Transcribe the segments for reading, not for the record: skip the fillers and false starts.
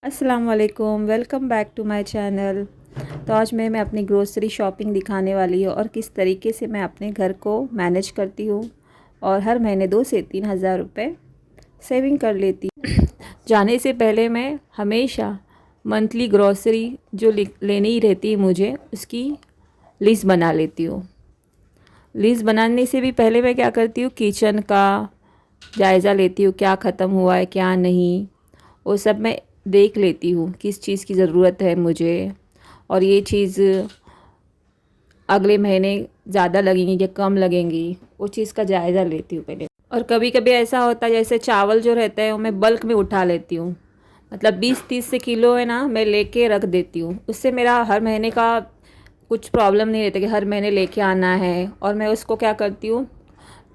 अस्सलाम वालेकुम, welcome back to my channel. तो आज मैं अपनी ग्रोसरी शॉपिंग दिखाने वाली हूँ और किस तरीके से मैं अपने घर को मैनेज करती हूँ और हर महीने 2 से 3 हज़ार रुपये सेविंग कर लेती हूँ। जाने से पहले मैं हमेशा मंथली ग्रोसरी जो लेनी ही रहती है मुझे, उसकी लिस्ट बना लेती हूँ। लिस्ट बनाने से भी पहले मैं क्या करती हूँ, किचन का जायज़ा लेती हूँ, क्या ख़त्म हुआ है क्या नहीं, वो सब मैं देख लेती हूँ किस चीज़ की ज़रूरत है मुझे, और ये चीज़ अगले महीने ज़्यादा लगेंगी या कम लगेंगी, वो चीज़ का जायज़ा लेती हूँ पहले। और कभी कभी ऐसा होता है जैसे चावल जो रहता है वो मैं बल्क में उठा लेती हूँ, मतलब 20-30 से किलो है ना, मैं लेके रख देती हूँ। उससे मेरा हर महीने का कुछ प्रॉब्लम नहीं रहता कि हर महीने लेके आना है। और मैं उसको क्या करती हूँ,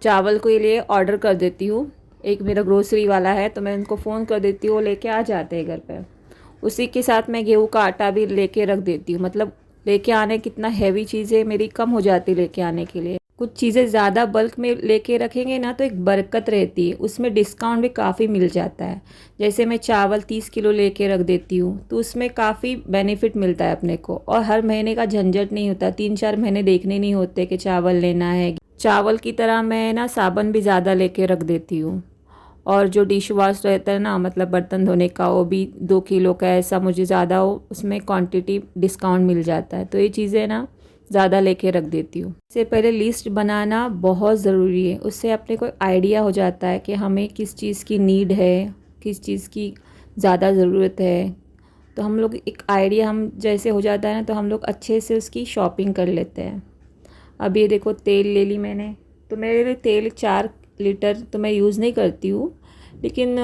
चावल के लिए ऑर्डर कर देती हूँ। एक मेरा ग्रोसरी वाला है तो मैं उनको फ़ोन कर देती हूँ, वो लेके आ जाते हैं घर पे। उसी के साथ मैं गेहूँ का आटा भी लेके रख देती हूँ, मतलब लेके आने कितना हैवी चीज़ें मेरी कम हो जाती लेके आने के लिए। कुछ चीज़ें ज़्यादा बल्क में लेके रखेंगे ना तो एक बरकत रहती है, उसमें डिस्काउंट भी काफ़ी मिल जाता है। जैसे मैं चावल 30 किलो लेके रख देती हूँ तो उसमें काफ़ी बेनिफिट मिलता है अपने को, और हर महीने का झंझट नहीं होता, 3-4 महीने देखने नहीं होते कि चावल लेना है। चावल की तरह मैं ना साबुन भी ज़्यादा लेके रख देती हूँ, और जो डिश वॉश रहता है ना, मतलब बर्तन धोने का, वो भी 2 किलो का ऐसा मुझे ज़्यादा हो, उसमें क्वांटिटी डिस्काउंट मिल जाता है। तो ये चीज़ें ना ज़्यादा लेके रख देती हूँ। इससे पहले लिस्ट बनाना बहुत ज़रूरी है, उससे अपने को आइडिया हो जाता है कि हमें किस चीज़ की नीड है, किस चीज़ की ज़्यादा ज़रूरत है। तो हम लोग एक आइडिया हम जैसे हो जाता है ना, तो हम लोग अच्छे से उसकी शॉपिंग कर लेते हैं। अब ये देखो, तेल ले ली मैंने, तो मेरे लिए तेल 4 लीटर तो मैं यूज़ नहीं करती हूँ, लेकिन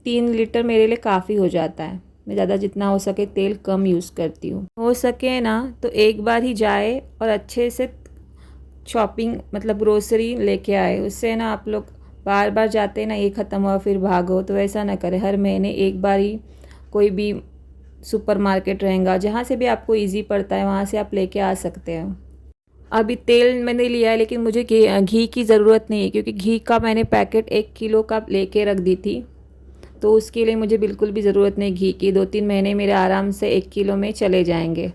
3 लीटर मेरे लिए काफ़ी हो जाता है। मैं ज़्यादा जितना हो सके तेल कम यूज़ करती हूँ। हो सके ना तो एक बार ही जाए और अच्छे से शॉपिंग मतलब ग्रोसरी लेके आए, उससे ना आप लोग बार बार जाते ना, ये ख़त्म हुआ फिर भागो, तो ऐसा ना करें। हर महीने एक बार ही कोई भी सुपरमार्केट रहेगा, जहाँ से भी आपको ईज़ी पड़ता है वहाँ से आप लेके आ सकते हो। अभी तेल मैंने लिया है, लेकिन मुझे घी की ज़रूरत नहीं है, क्योंकि घी का मैंने पैकेट 1 किलो का लेके रख दी थी, तो उसके लिए मुझे बिल्कुल भी ज़रूरत नहीं घी की। 2-3 महीने मेरे आराम से 1 किलो में चले जाएंगे।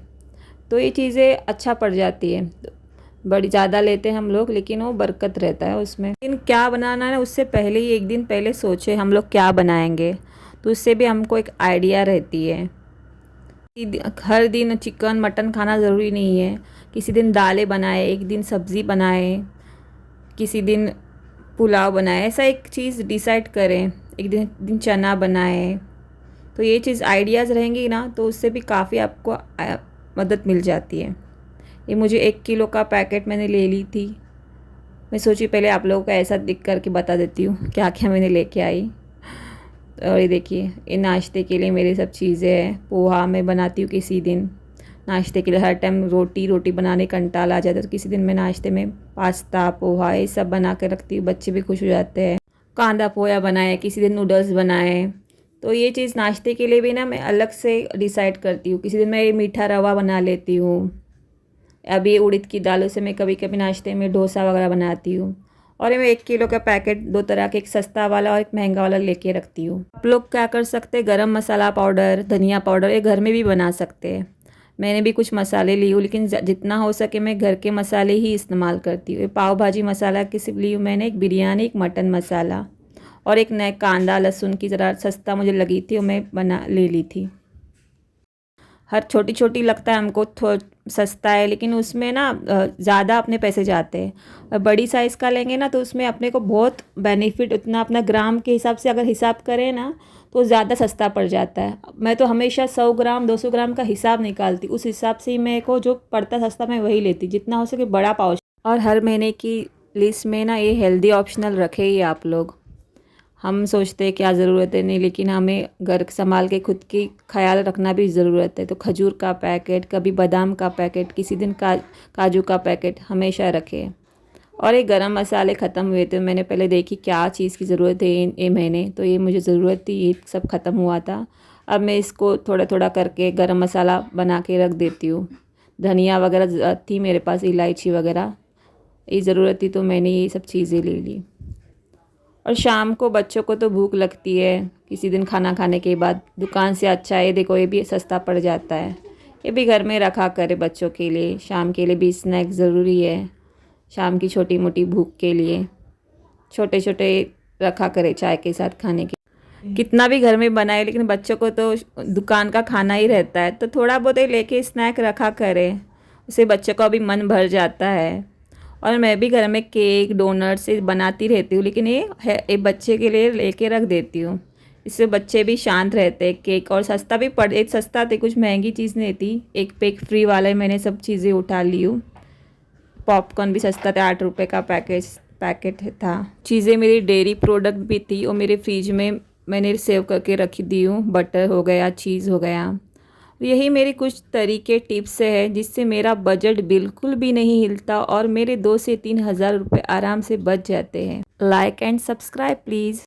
तो ये चीज़ें अच्छा पड़ जाती है। बड़ी ज़्यादा लेते हैं हम लोग, लेकिन वो बरकत रहता है उसमें। लेकिन क्या बनाना है उससे पहले ही 1 दिन पहले सोचे हम लोग क्या बनाएंगे, तो उससे भी हमको एक आइडिया रहती है। हर दिन चिकन मटन खाना ज़रूरी नहीं है, किसी दिन दालें बनाए, एक दिन सब्ज़ी बनाए, किसी दिन पुलाव बनाए, ऐसा एक चीज़ डिसाइड करें। एक दिन चना बनाए, तो ये चीज़ आइडियाज़ रहेंगी ना, तो उससे भी काफ़ी आपको मदद मिल जाती है। ये मुझे 1 किलो का पैकेट मैंने ले ली थी। मैं सोची पहले आप लोगों को ऐसा दिख करके बता देती हूँ क्या क्या मैंने लेके आई। और ये देखिए, ये नाश्ते के लिए मेरी सब चीज़ें हैं। पोहा मैं बनाती हूँ किसी दिन नाश्ते के लिए, हर टाइम रोटी रोटी बनाने का कंटाला आ जाता है, तो किसी दिन मैं नाश्ते में पास्ता पोहा ये सब बना के रखती हूँ, बच्चे भी खुश हो जाते हैं। कांदा पोहा बनाए, किसी दिन नूडल्स बनाए, तो ये चीज़ नाश्ते के लिए भी ना मैं अलग से डिसाइड करती हूँ। किसी दिन मैं मीठा रवा बना लेती हूँ। अभी उड़द की दालों से मैं कभी कभी नाश्ते में डोसा वगैरह बनाती हूँ। और ये मैं 1 किलो का पैकेट 2 तरह के, एक सस्ता वाला और एक महंगा वाला लेके रखती हूँ। आप लोग क्या कर सकते हैं, गरम मसाला पाउडर, धनिया पाउडर, ये घर में भी बना सकते हैं। मैंने भी कुछ मसाले ली हूँ, लेकिन जितना हो सके मैं घर के मसाले ही इस्तेमाल करती हूँ। पाव भाजी मसाला किसी ली हूँ मैंने, एक बिरयानी, एक मटन मसाला, और एक नए कांदा लहसुन की ज़रा सस्ता मुझे लगी थी, वो मैं बना ले ली थी। हर छोटी छोटी लगता है हमको सस्ता है, लेकिन उसमें ना ज़्यादा अपने पैसे जाते हैं। और बड़ी साइज़ का लेंगे ना तो उसमें अपने को बहुत बेनिफिट, उतना अपना ग्राम के हिसाब से अगर हिसाब करें ना तो ज़्यादा सस्ता पड़ जाता है। मैं तो हमेशा 100 ग्राम 200 ग्राम का हिसाब निकालती, उस हिसाब से ही मेरे को जो पड़ता सस्ता मैं वही लेती, जितना हो सके बड़ा पाउच। और हर महीने की लिस्ट में ना ये हेल्दी ऑप्शनल रखे ही आप लोग। हम सोचते हैं क्या ज़रूरत है नहीं, लेकिन हमें घर संभाल के खुद की ख्याल रखना भी ज़रूरत है। तो खजूर का पैकेट, कभी बादाम का पैकेट, किसी दिन काजू का पैकेट हमेशा रखें। और ये गरम मसाले ख़त्म हुए थे, मैंने पहले देखी क्या चीज़ की ज़रूरत है ये महीने, तो ये मुझे ज़रूरत थी, ये सब ख़त्म हुआ था। अब मैं इसको थोड़ा थोड़ा करके गरम मसाला बना के रख देती हूँ। धनिया वगैरह थी मेरे पास, इलायची वगैरह, ये ज़रूरत थी तो मैंने ये सब चीज़ें ले ली। और शाम को बच्चों को तो भूख लगती है किसी दिन खाना खाने के बाद, दुकान से अच्छा है, देखो ये भी सस्ता पड़ जाता है। ये भी घर में रखा करे बच्चों के लिए, शाम के लिए भी स्नैक ज़रूरी है, शाम की छोटी मोटी भूख के लिए छोटे छोटे रखा करे चाय के साथ खाने के। कितना भी घर में बनाए लेकिन बच्चों को तो दुकान का खाना ही रहता है, तो थोड़ा बहुत ही लेके स्नैक रखा करे, उससे बच्चों का भी मन भर जाता है। और मैं भी घर में केक डोनट्स बनाती रहती हूँ, लेकिन ये बच्चे के लिए लेके रख देती हूँ, इससे बच्चे भी शांत रहते हैं। केक और सस्ता भी पड़, एक सस्ता थे, कुछ महंगी चीज़ नहीं थी, एक पैक फ्री वाले मैंने सब चीज़ें उठा ली हूँ। पॉपकॉर्न भी सस्ता था, 8 रुपये का पैकेट था। चीज़ें मेरी डेयरी प्रोडक्ट भी थी और मेरे फ्रिज में मैंने सेव करके रखी दी हूँ, बटर हो गया, चीज़ हो गया। यही मेरे कुछ तरीके टिप्स है जिससे मेरा बजट बिल्कुल भी नहीं हिलता और मेरे 2 से 3 हज़ार रुपये आराम से बच जाते हैं। Like and subscribe please.